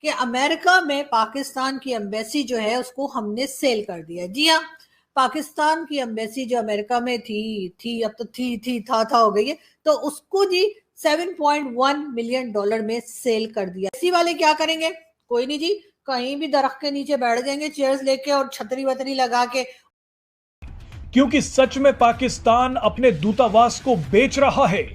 कि अमेरिका में पाकिस्तान की एम्बेसी जो है उसको हमने सेल कर दिया। जी हाँ, पाकिस्तान की एम्बेसी जो अमेरिका में थी अब तो थी था हो गई है, तो उसको जी 7.1 मिलियन डॉलर में सेल कर दिया। एम्बेसी वाले क्या करेंगे? कोई नहीं जी, कहीं भी दरख्त के नीचे बैठ जाएंगे चेयर्स लेके और छतरी वतरी लगा के। क्योंकि सच में पाकिस्तान अपने दूतावास को बेच रहा है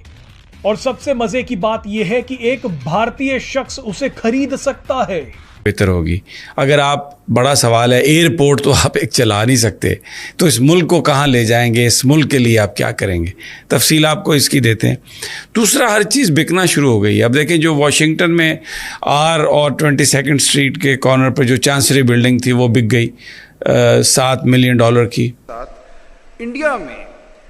और सबसे मजे की बात यह है कि एक भारतीय शख्स उसे खरीद सकता है। बेहतर होगी। अगर आप, बड़ा सवाल है, एयरपोर्ट तो आप एक चला नहीं सकते, तो इस मुल्क को कहाँ ले जाएंगे, इस मुल्क के लिए आप क्या करेंगे? तफसील आपको इसकी देते हैं। दूसरा, हर चीज़ बिकना शुरू हो गई। अब देखें, जो वाशिंगटन में आर और 22nd स्ट्रीट के कॉर्नर पर जो चांसरी बिल्डिंग थी वो बिक गई $7 मिलियन की। इंडिया में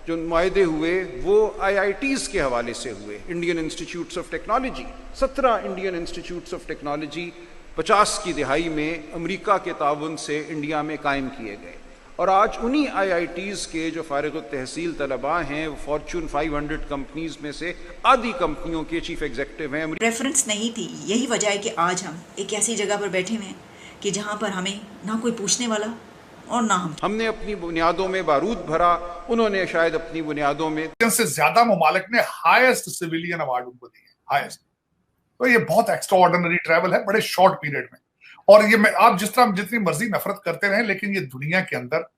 जो मुआहदे हुए वो IITs के हवाले से हुए, Indian institutes of technology. 17 Indian institutes of technology 50 की दिहाई में अमेरिका के ताउन से इंडिया में कायम किए गए, और आज उन्हीं IITs के जो फारिग तहसील तलबा हैं वो फॉर्चून 500 कंपनीज में से आधी कंपनियों के चीफ एग्जीक्यूटिव हैं। रेफरेंस नहीं थी, यही वजह है कि आज हम एक ऐसी जगह पर बैठे हुए हैं कि जहाँ पर हमें ना कोई पूछने वाला और ना हमने अपनी बुनियादों में बारूद भरा, उन्होंने शायद अपनी बुनियादों में से ज्यादा ममालिक ने हाईएस्ट सिविलियन अवार्ड उनको दिए, हाईएस्ट। तो ये बहुत एक्स्ट्राऑर्डिनरी ट्रैवल है बड़े शॉर्ट पीरियड में। और ये आप जिस तरह जितनी मर्जी नफरत करते रहे, लेकिन ये दुनिया के अंदर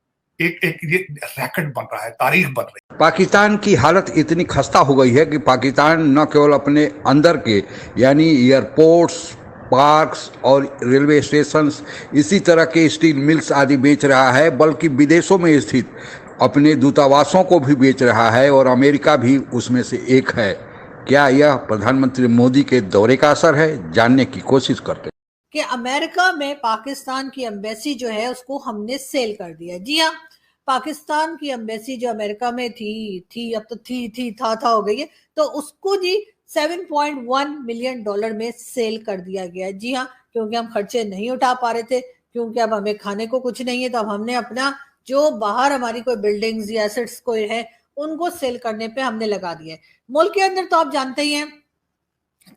एक ये रैकेट बन रहा है, तारीख बन रही है। पाकिस्तान की हालत इतनी खस्ता हो गई है कि पाकिस्तान न केवल अपने अंदर के यानी एयरपोर्ट्स, पार्क्स और रेलवे स्टेशंस, इसी तरह के स्टील मिल्स आदि बेच रहा है, बल्कि विदेशों में स्थित अपने दूतावासों को भी बेच रहा है, और अमेरिका भी उसमें से एक है। क्या यह प्रधानमंत्री मोदी के दौरे का असर है? जानने की कोशिश करते हैं कि अमेरिका में पाकिस्तान की एम्बेसी जो है उसको हमने सेल कर दिया। जी हाँ, पाकिस्तान की एम्बेसी जो अमेरिका में थी अब तो थी था हो गई है, तो उसको जी 7.1 मिलियन डॉलर में सेल कर दिया गया। जी हाँ, क्योंकि हम खर्चे नहीं उठा पा रहे थे, क्योंकि अब हमें खाने को कुछ नहीं है, तो अब हमने अपना जो बाहर हमारी कोई बिल्डिंग्स या एसेट्स कोई है उनको सेल करने पे हमने लगा दिया है। मुल्क के अंदर तो आप जानते ही हैं,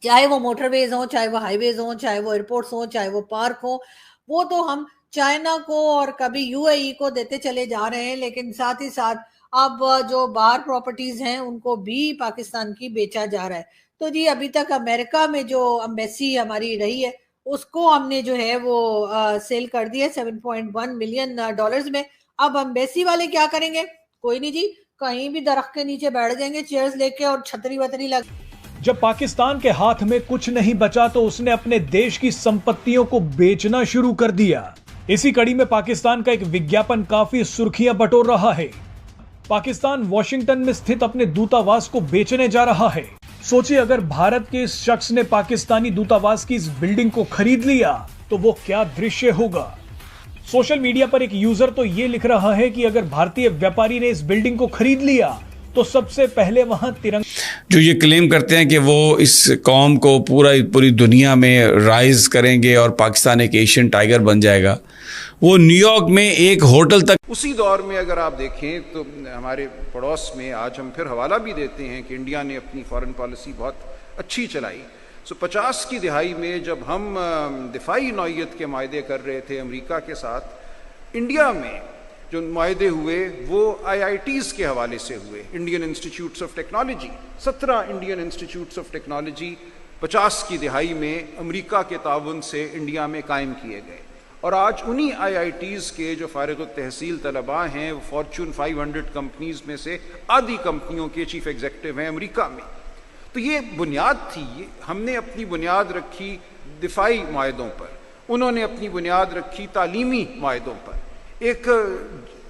चाहे वो मोटरवेज हो, चाहे वो हाईवेज हो, चाहे वो एयरपोर्ट्स हो, चाहे वो पार्क हो, वो तो हम चाइना को और कभी UAE को देते चले जा रहे हैं, लेकिन साथ ही साथ अब जो बाहर प्रॉपर्टीज हैं उनको भी पाकिस्तान की बेचा जा रहा है। तो जी अभी तक अमेरिका में जो एम्बेसी हमारी रही है उसको हमने जो है वो सेल कर दिया 7.1 मिलियन डॉलर्स में। अब एम्बेसी वाले क्या करेंगे? कोई नहीं जी, कहीं भी दरख्त के नीचे बैठ जाएंगे चेयर्स लेके और छतरी वतरी लगा। जब पाकिस्तान के हाथ में कुछ नहीं बचा तो उसने अपने देश की संपत्तियों को बेचना शुरू कर दिया। इसी कड़ी में पाकिस्तान का एक विज्ञापन काफी सुर्खियां बटोर रहा है। पाकिस्तान वॉशिंगटन में स्थित अपने दूतावास को बेचने जा रहा है। सोचिए, अगर भारत के इस शख्स ने पाकिस्तानी दूतावास की इस बिल्डिंग को खरीद लिया तो वो क्या दृश्य होगा। सोशल मीडिया पर एक यूजर तो ये लिख रहा है कि अगर भारतीय व्यापारी ने इस बिल्डिंग को खरीद लिया तो सबसे पहले वहां तिरंगा, जो ये क्लेम करते हैं कि वो इस कौम को पूरी दुनिया में राइज करेंगे और पाकिस्तान एक एशियन टाइगर बन जाएगा, वो न्यूयॉर्क में एक होटल तक। उसी दौर में अगर आप देखें तो हमारे पड़ोस में आज हम फिर हवाला भी देते हैं कि इंडिया ने अपनी फॉरेन पॉलिसी बहुत अच्छी चलाई। 50 की दिहाई में जब हम दिफाई नौइयत के मायदे कर रहे थे अमेरिका के साथ, इंडिया में जो मुआहदे हुए वो IITs के हवाले से हुए, Indian institutes of technology. 17 Indian institutes of technology 50 की दिहाई में अमेरिका के ताउन से इंडिया में कायम किए गए, और आज उन्हीं IITs के जो फारिग तहसील तलबा हैं वो फॉर्चून 500 कंपनीज में से आधी कंपनियों के चीफ एग्जीक्यूटिव हैं अमेरिका में। तो ये बुनियाद थी, हमने अपनी बुनियाद रखी दिफाई मायदों पर, उन्होंने अपनी बुनियाद रखी तालीमी मायदों पर। एक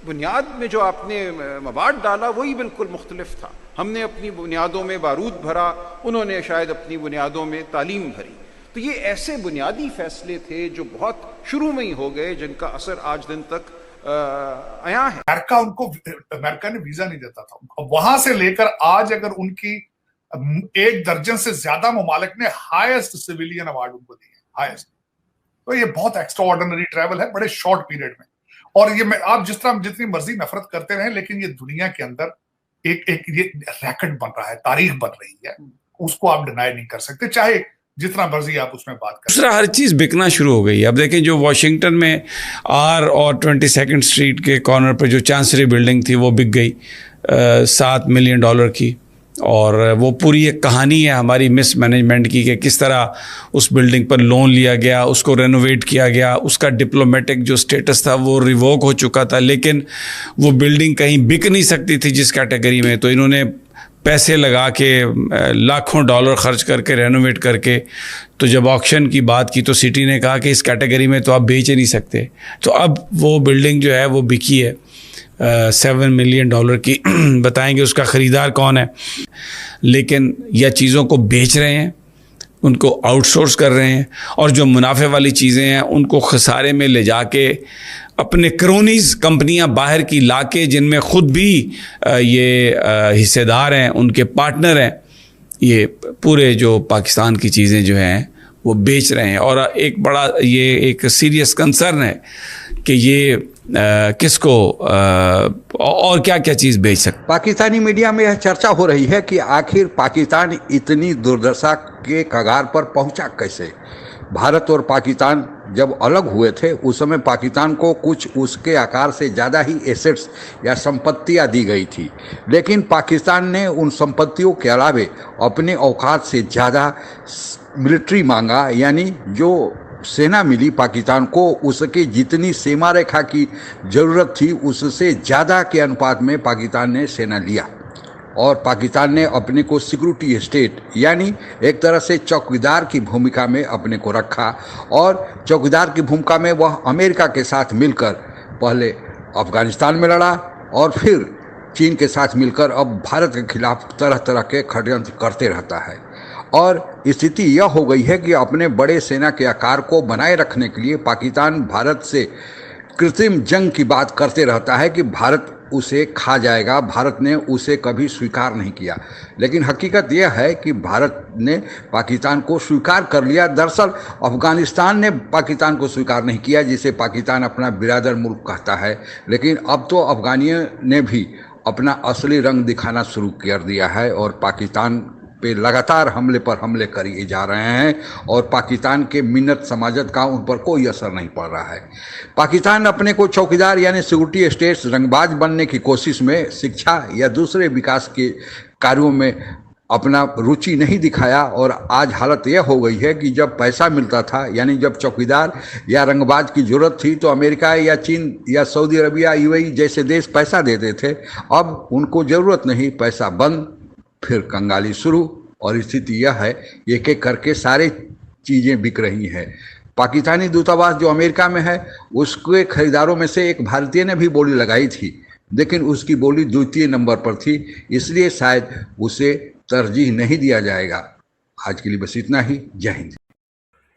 बुनियाद में जो आपने मवाद डाला वही बिल्कुल मुख्तलिफ था। हमने अपनी बुनियादों में बारूद भरा, उन्होंने शायद अपनी बुनियादों में तालीम भरी। तो ये ऐसे बुनियादी फैसले थे जो बहुत शुरू में ही हो गए, जिनका असर आज दिन तक आया है। अमेरिका ने वीजा नहीं देता था, वहां से लेकर आज अगर उनकी 1 दर्जन से ज्यादा ममालिक ने हाईएस्ट सिविलियन अवार्ड उनको दिए, हाईएस्ट। तो ये बहुत एक्स्ट्राऑर्डिनरी ट्रैवल है बड़े शॉर्ट पीरियड में। और ये आप जिस तरह जितनी मर्जी नफरत करते रहे, लेकिन ये दुनिया के अंदर एक ये रैकेट बन रहा है, तारीख बन रही है, उसको आप डिनाई नहीं कर सकते। चाहे जितना मर्जी आप उसमें बात करें। दूसरा, हर चीज़ बिकना शुरू हो गई। अब देखें, जो वॉशिंगटन में आर और 22nd स्ट्रीट के कॉर्नर पर जो चांसरी बिल्डिंग थी वो बिक गई $7 मिलियन की। और वो पूरी एक कहानी है हमारी मिस मैनेजमेंट की कि किस तरह उस बिल्डिंग पर लोन लिया गया, उसको रेनोवेट किया गया, उसका डिप्लोमेटिक जो स्टेटस था वो रिवोक हो चुका था, लेकिन वो बिल्डिंग कहीं बिक नहीं सकती थी जिस कैटेगरी में। तो इन्होंने पैसे लगा के लाखों डॉलर खर्च करके रेनोवेट करके, तो जब ऑक्शन की बात की तो सिटी ने कहा कि इस कैटेगरी में तो आप बेच ही नहीं सकते। तो अब वो बिल्डिंग जो है वो बिकी है $7 मिलियन की। बताएंगे उसका ख़रीदार कौन है, लेकिन यह चीज़ों को बेच रहे हैं, उनको आउटसोर्स कर रहे हैं, और जो मुनाफे वाली चीज़ें हैं उनको खसारे में ले जाके अपने क्रोनीज़ कंपनियां बाहर की लाके, जिनमें ख़ुद भी ये हिस्सेदार हैं, उनके पार्टनर हैं, ये पूरे जो पाकिस्तान की चीज़ें जो हैं वो बेच रहे हैं। और एक बड़ा ये एक सीरियस कंसर्न है कि ये किसको और क्या क्या चीज़ बेच सकते। पाकिस्तानी मीडिया में यह चर्चा हो रही है कि आखिर पाकिस्तान इतनी दुर्दशा के कगार पर पहुंचा कैसे। भारत और पाकिस्तान जब अलग हुए थे उस समय पाकिस्तान को कुछ उसके आकार से ज़्यादा ही एसेट्स या संपत्तियां दी गई थी, लेकिन पाकिस्तान ने उन संपत्तियों के अलावे अपने औकात से ज़्यादा मिलिट्री मांगा, यानी जो सेना मिली पाकिस्तान को उसके जितनी सीमा रेखा की ज़रूरत थी उससे ज़्यादा के अनुपात में पाकिस्तान ने सेना लिया। और पाकिस्तान ने अपने को सिक्योरिटी स्टेट यानी एक तरह से चौकीदार की भूमिका में अपने को रखा, और चौकीदार की भूमिका में वह अमेरिका के साथ मिलकर पहले अफगानिस्तान में लड़ा और फिर चीन के साथ मिलकर अब भारत के खिलाफ तरह तरह के षड्यंत्र करते रहता है। और स्थिति यह हो गई है कि अपने बड़े सेना के आकार को बनाए रखने के लिए पाकिस्तान भारत से कृत्रिम जंग की बात करते रहता है कि भारत उसे खा जाएगा। भारत ने उसे कभी स्वीकार नहीं किया, लेकिन हकीकत यह है कि भारत ने पाकिस्तान को स्वीकार कर लिया। दरअसल अफगानिस्तान ने पाकिस्तान को स्वीकार नहीं किया, जिसे पाकिस्तान अपना बिरादर मुल्क कहता है, लेकिन अब तो अफगानियों ने भी अपना असली रंग दिखाना शुरू कर दिया है और पाकिस्तान पे लगातार हमले पर हमले किए जा रहे हैं, और पाकिस्तान के मिन्नत समाजत का उन पर कोई असर नहीं पड़ रहा है। पाकिस्तान अपने को चौकीदार यानी सिक्योरिटी स्टेट्स रंगबाज बनने की कोशिश में शिक्षा या दूसरे विकास के कार्यों में अपना रुचि नहीं दिखाया, और आज हालत यह हो गई है कि जब पैसा मिलता था यानी जब चौकीदार या रंगबाज की जरूरत थी तो अमेरिका या चीन या सऊदी अरबिया यूएई जैसे देश पैसा देते थे। अब उनको ज़रूरत नहीं, पैसा बंद, फिर कंगाली शुरू, और स्थिति यह है एक एक करके सारे चीज़ें बिक रही हैं। पाकिस्तानी दूतावास जो अमेरिका में है उसके खरीदारों में से एक भारतीय ने भी बोली लगाई थी, लेकिन उसकी बोली द्वितीय नंबर पर थी, इसलिए शायद उसे तरजीह नहीं दिया जाएगा। आज के लिए बस इतना ही। जय हिंद।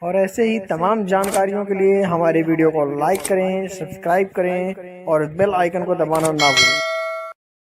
और ऐसे ही तमाम जानकारियों के लिए हमारे वीडियो को लाइक करें, सब्सक्राइब करें और बेल आइकन को दबाना ना भूलें।